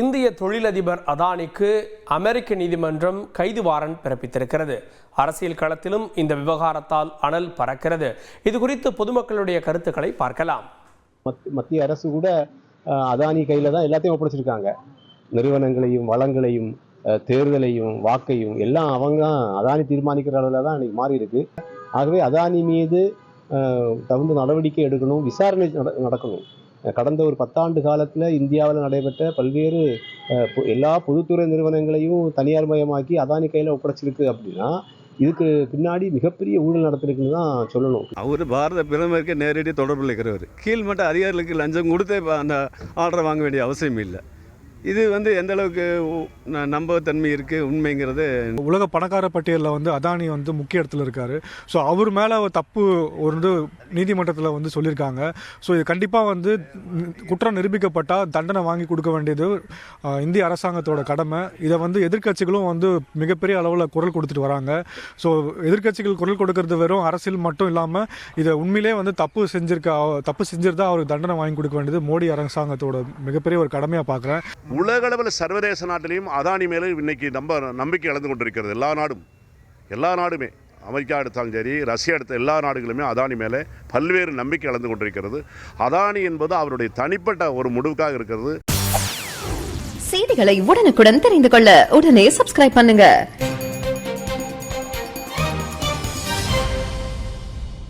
இந்திய தொழிலதிபர் அதானிக்கு அமெரிக்க நீதிமன்றம் கைது வாரண்ட் பிறப்பித்திருக்கிறது. அரசியல் களத்திலும் இந்த விவகாரத்தால் அனல் பறக்கிறது. இது குறித்து பொதுமக்களுடைய கருத்துக்களை பார்க்கலாம். மத்திய அரசு கூட அதானி கையில தான் எல்லாத்தையும் ஒப்படைச்சிருக்காங்க. நிறுவனங்களையும் வளங்களையும் தேர்தலையும் வாக்கையும் எல்லாம் அவங்க அதானி தீர்மானிக்கிற அளவில் தான் இன்னைக்கு மாறி இருக்கு. ஆகவே அதானி மீது தகுந்த நடவடிக்கை எடுக்கணும், விசாரணை நடக்கணும். கடந்த ஒரு 10 ஆண்டு காலத்தில் இந்தியாவில் நடைபெற்ற பல்வேறு எல்லா பொதுத்துறை நிறுவனங்களையும் தனியார் மயமாக்கி அதானி கையில் ஒப்படைச்சிருக்கு அப்படின்னா இதுக்கு பின்னாடி மிகப்பெரிய ஊழல் நடத்திருக்குன்னு தான் சொல்லணும். அவர் பாரத பிரதமருக்கு நேரடி தொடர்பில் இருக்கிறவர். கீழ்மட்ட அதிகாரிகளுக்கு லஞ்சம் கொடுத்து அந்த ஆர்டரை வாங்க வேண்டிய அவசியம் இல்லை. இது எந்த அளவுக்கு நம்பகத்தன்மை இருக்குது உண்மைங்கிறது. உலக பணக்கார பட்டியலில் அதானி முக்கிய இடத்துல இருக்காரு. ஸோ அவர் மேலே தப்பு நீதிமன்றத்தில் சொல்லியிருக்காங்க. ஸோ இது கண்டிப்பாக குற்றம் நிரூபிக்கப்பட்டால் தண்டனை வாங்கி கொடுக்க வேண்டியது இந்திய அரசாங்கத்தோட கடமை. இதை எதிர்க்கட்சிகளும் மிகப்பெரிய அளவில் குரல் கொடுத்துட்டு வராங்க. ஸோ எதிர்க்கட்சிகள் குரல் கொடுக்கறது வெறும் அரசியல் மட்டும் இல்லாமல் இதை உண்மையிலே தப்பு செஞ்சிருந்தா அவருக்கு தண்டனை வாங்கி கொடுக்க வேண்டியது மோடி அரசாங்கத்தோட மிகப்பெரிய ஒரு கடமையாக பார்க்குறேன். உலகளவில் சர்வதேச நாட்டிலையும் அதானி மேலே இன்னைக்கு நம்பிக்கை இழந்து கொண்டிருக்கிறது. எல்லா நாடுமே அமெரிக்கா எடுத்தாலும் சரி, ரஷ்யா எடுத்த எல்லா நாடுகளுமே அதானி மேலே பல்வேறு நம்பிக்கை இழந்து கொண்டிருக்கிறது. அதானி என்பது அவருடைய தனிப்பட்ட ஒரு முடிவுக்காக இருக்கிறது. செய்திகளை உடனுக்குடன் தெரிந்து கொள்ள உடனே சப்ஸ்கிரைப் பண்ணுங்க.